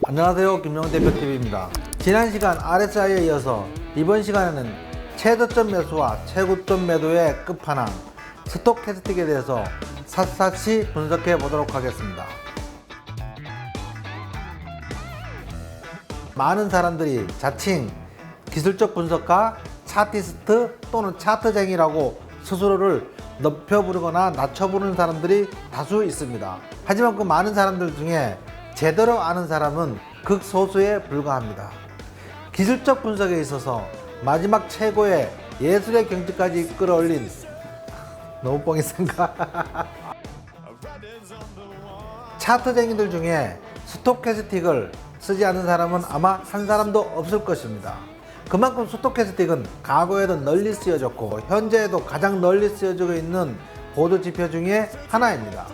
안녕하세요, 김용훈 대표TV입니다. 지난 시간 RSI에 이어서 이번 시간에는 최저점 매수와 최고점 매도의 끝판왕 스톡캐스틱에 대해서 샅샅이 분석해 보도록 하겠습니다. 많은 사람들이 자칭 기술적 분석가, 차티스트 또는 차트쟁이라고 스스로를 높여 부르거나 낮춰 부르는 사람들이 다수 있습니다. 하지만 그 많은 사람들 중에 제대로 아는 사람은 극소수에 불과합니다. 기술적 분석에 있어서 마지막 최고의 예술의 경지까지 끌어올린 너무 뻥이선가? 차트쟁이들 중에 스톡캐스틱을 쓰지 않는 사람은 아마 한 사람도 없을 것입니다. 그만큼 스톡캐스틱은 과거에도 널리 쓰여졌고 현재에도 가장 널리 쓰여지고 있는 보도 지표 중에 하나입니다.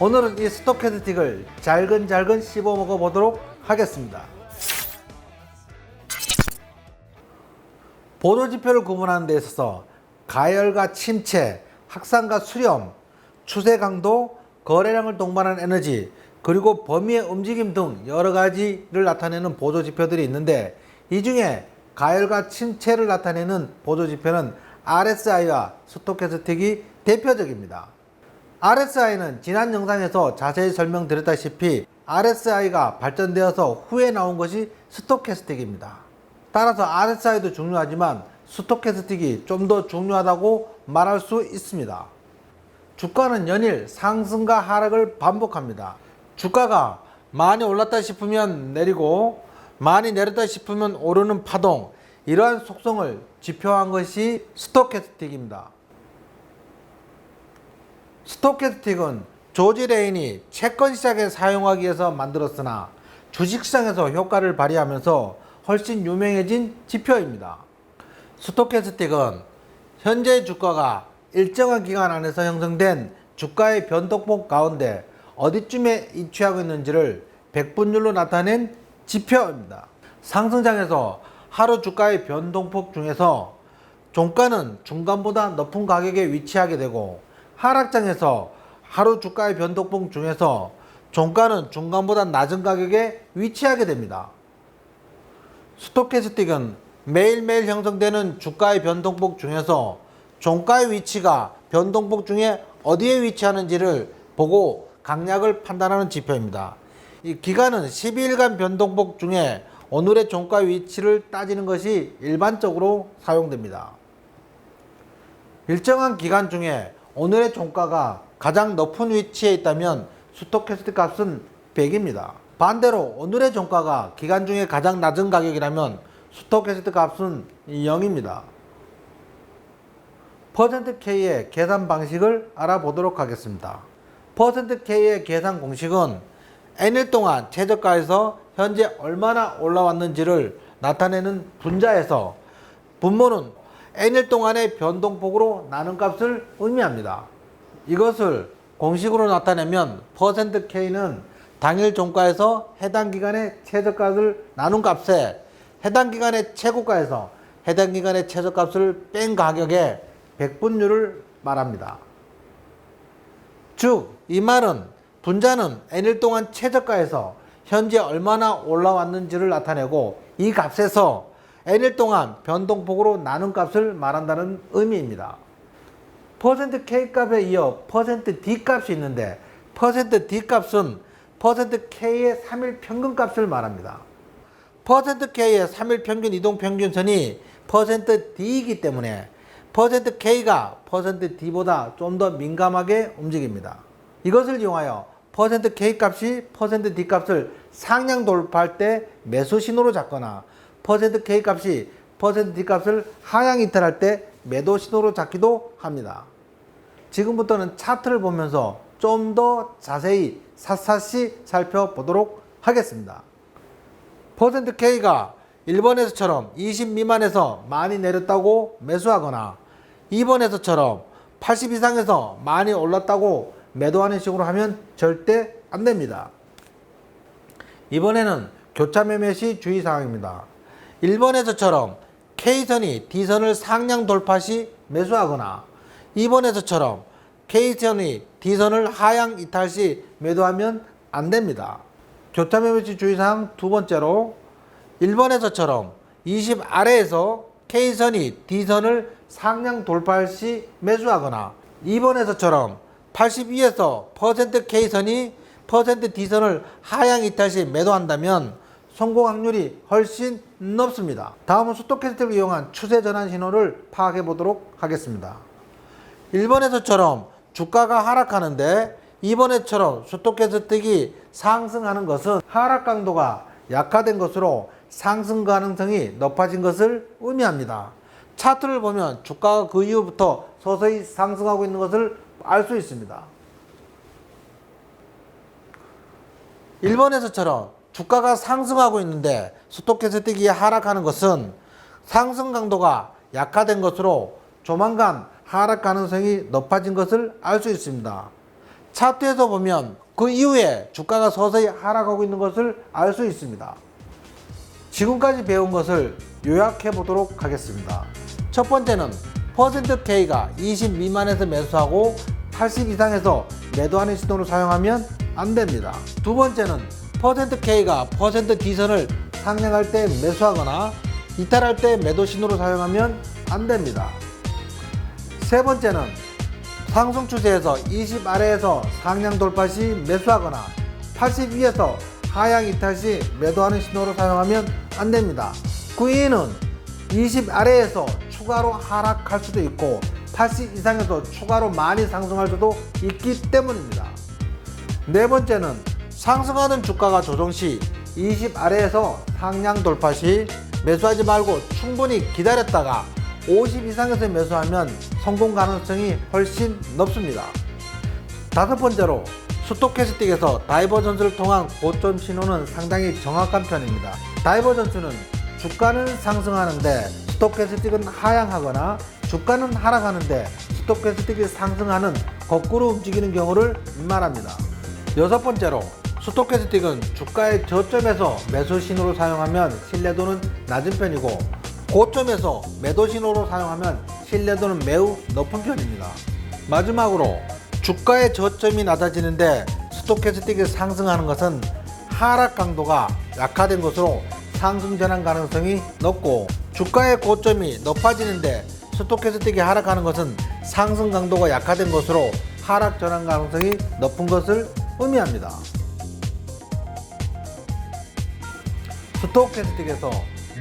오늘은 이 스톡캐스틱을 잘근잘근 씹어 먹어 보도록 하겠습니다. 보도 지표를 구분하는 데 있어서 가열과 침체, 확산과 수렴, 추세 강도, 거래량을 동반한 에너지, 그리고 범위의 움직임 등 여러 가지를 나타내는 보도 지표들이 있는데, 이 중에 가열과 침체를 나타내는 보도 지표는 RSI와 스톡캐스틱이 대표적입니다. RSI는 지난 영상에서 자세히 설명드렸다시피 RSI가 발전되어서 후에 나온 것이 스톡캐스틱입니다. 따라서 RSI도 중요하지만 스톡캐스틱이 좀 더 중요하다고 말할 수 있습니다. 주가는 연일 상승과 하락을 반복합니다. 주가가 많이 올랐다 싶으면 내리고 많이 내렸다 싶으면 오르는 파동, 이러한 속성을 지표한 것이 스톡캐스틱입니다. 스톡캐스틱은 조지 레인이 채권 시장에 사용하기 위해서 만들었으나 주식시장에서 효과를 발휘하면서 훨씬 유명해진 지표입니다. 스톡캐스틱은 현재 주가가 일정한 기간 안에서 형성된 주가의 변동폭 가운데 어디쯤에 위치하고 있는지를 백분율로 나타낸 지표입니다. 상승장에서 하루 주가의 변동폭 중에서 종가는 중간보다 높은 가격에 위치하게 되고, 하락장에서 하루 주가의 변동폭 중에서 종가는 중간보다 낮은 가격에 위치하게 됩니다. 스톡캐스틱은 매일매일 형성되는 주가의 변동폭 중에서 종가의 위치가 변동폭 중에 어디에 위치하는지를 보고 강약을 판단하는 지표입니다. 이 기간은 12일간 변동폭 중에 오늘의 종가 위치를 따지는 것이 일반적으로 사용됩니다. 일정한 기간 중에 오늘의 종가가 가장 높은 위치에 있다면 스톡캐스틱 값은 100입니다. 반대로 오늘의 종가가 기간 중에 가장 낮은 가격이라면 스톡캐스틱 값은 0입니다. %K의 계산 방식을 알아보도록 하겠습니다. %K의 계산 공식은 N일 동안 최저가에서 현재 얼마나 올라왔는지를 나타내는 분자에서 분모는 N일 동안의 변동폭으로 나눈 값을 의미합니다. 이것을 공식으로 나타내면 %K는 당일 종가에서 해당 기간의 최저가를 나눈 값에 해당 기간의 최고가에서 해당 기간의 최저값을 뺀 가격의 백분율을 말합니다. 즉, 이 말은 분자는 N일 동안 최저가에서 현재 얼마나 올라왔는지를 나타내고 이 값에서 N일 동안 변동폭으로 나눈 값을 말한다는 의미입니다. %K 값에 이어 %D 값이 있는데 %D 값은 %K의 3일 평균 값을 말합니다. %K의 3일 평균 이동평균선이 %D이기 때문에 %K가 %D보다 좀 더 민감하게 움직입니다. 이것을 이용하여 %K 값이 %D 값을 상향 돌파할 때 매수 신호로 잡거나 %K 값이 %D 값을 하향 이탈할 때 매도 신호로 잡기도 합니다. 지금부터는 차트를 보면서 좀 더 자세히 샅샅이 살펴보도록 하겠습니다. %K가 1번에서처럼 20 미만에서 많이 내렸다고 매수하거나 2번에서처럼 80 이상에서 많이 올랐다고 매도하는 식으로 하면 절대 안 됩니다. 이번에는 교차 매매 시 주의사항입니다. 1번에서처럼 K선이 D선을 상향 돌파 시 매수하거나 2번에서처럼 K선이 D선을 하향 이탈 시 매도하면 안 됩니다. 교차 매매시 주의사항 두 번째로 1번에서처럼 20 아래에서 K선이 D선을 상향 돌파할 시 매수하거나 2번에서처럼 82에서 %K선이 %D선을 하향 이탈 시 매도한다면 성공 확률이 훨씬 높습니다. 다음은 스톡캐스트를 이용한 추세 전환 신호를 파악해 보도록 하겠습니다. 1번에서처럼 주가가 하락하는데 2번에처럼 스톡캐스틱이 상승하는 것은 하락 강도가 약화된 것으로 상승 가능성이 높아진 것을 의미합니다. 차트를 보면 주가가 그 이후부터 서서히 상승하고 있는 것을 알 수 있습니다. 1번에서처럼 주가가 상승하고 있는데 스톡캐스틱이 하락하는 것은 상승 강도가 약화된 것으로 조만간 하락 가능성이 높아진 것을 알 수 있습니다. 차트에서 보면 그 이후에 주가가 서서히 하락하고 있는 것을 알 수 있습니다. 지금까지 배운 것을 요약해 보도록 하겠습니다. 첫 번째는 %K가 20 미만에서 매수하고 80 이상에서 매도하는 신호를 사용하면 안 됩니다. 두 번째는 %K가 %D선을 상향할 때 매수하거나 이탈할 때 매도 신호를 사용하면 안 됩니다. 세 번째는 상승 추세에서 20 아래에서 상향 돌파 시 매수하거나 80 위에서 하향 이탈 시 매도하는 신호를 사용하면 안 됩니다. 그 이유는 20 아래에서 추가로 하락할 수도 있고 80 이상에서 추가로 많이 상승할 수도 있기 때문입니다. 네 번째는 상승하는 주가가 조정 시 20 아래에서 상향 돌파 시 매수하지 말고 충분히 기다렸다가 50 이상에서 매수하면 성공 가능성이 훨씬 높습니다. 다섯 번째로 스톡캐스틱에서 다이버전스를 통한 고점 신호는 상당히 정확한 편입니다. 다이버전스는 주가는 상승하는데 스톡캐스틱은 하향하거나 주가는 하락하는데 스톡캐스틱이 상승하는 거꾸로 움직이는 경우를 말합니다. 여섯 번째로 스톡캐스틱은 주가의 저점에서 매수 신호를 사용하면 신뢰도는 낮은 편이고 고점에서 매도 신호로 사용하면 신뢰도는 매우 높은 편입니다. 마지막으로 주가의 저점이 낮아지는데 스톡캐스틱이 상승하는 것은 하락 강도가 약화된 것으로 상승 전환 가능성이 높고 주가의 고점이 높아지는데 스톡캐스틱이 하락하는 것은 상승 강도가 약화된 것으로 하락 전환 가능성이 높은 것을 의미합니다. 스톡캐스틱에서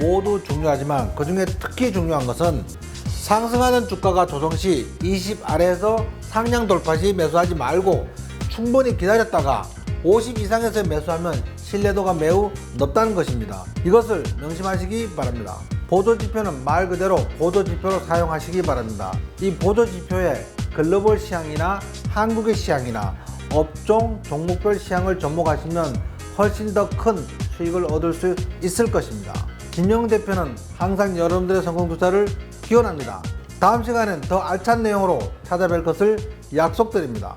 모두 중요하지만 그 중에 특히 중요한 것은 상승하는 주가가 조정 시 20 아래에서 상향 돌파 시 매수하지 말고 충분히 기다렸다가 50 이상에서 매수하면 신뢰도가 매우 높다는 것입니다. 이것을 명심하시기 바랍니다. 보조지표는 말 그대로 보조지표로 사용하시기 바랍니다. 이 보조지표에 글로벌 시향이나 한국의 시향이나 업종, 종목별 시향을 접목하시면 훨씬 더 큰 수익을 얻을 수 있을 것입니다. 김영훈 대표는 항상 여러분들의 성공 투자를 기원합니다. 다음 시간엔 더 알찬 내용으로 찾아뵐 것을 약속드립니다.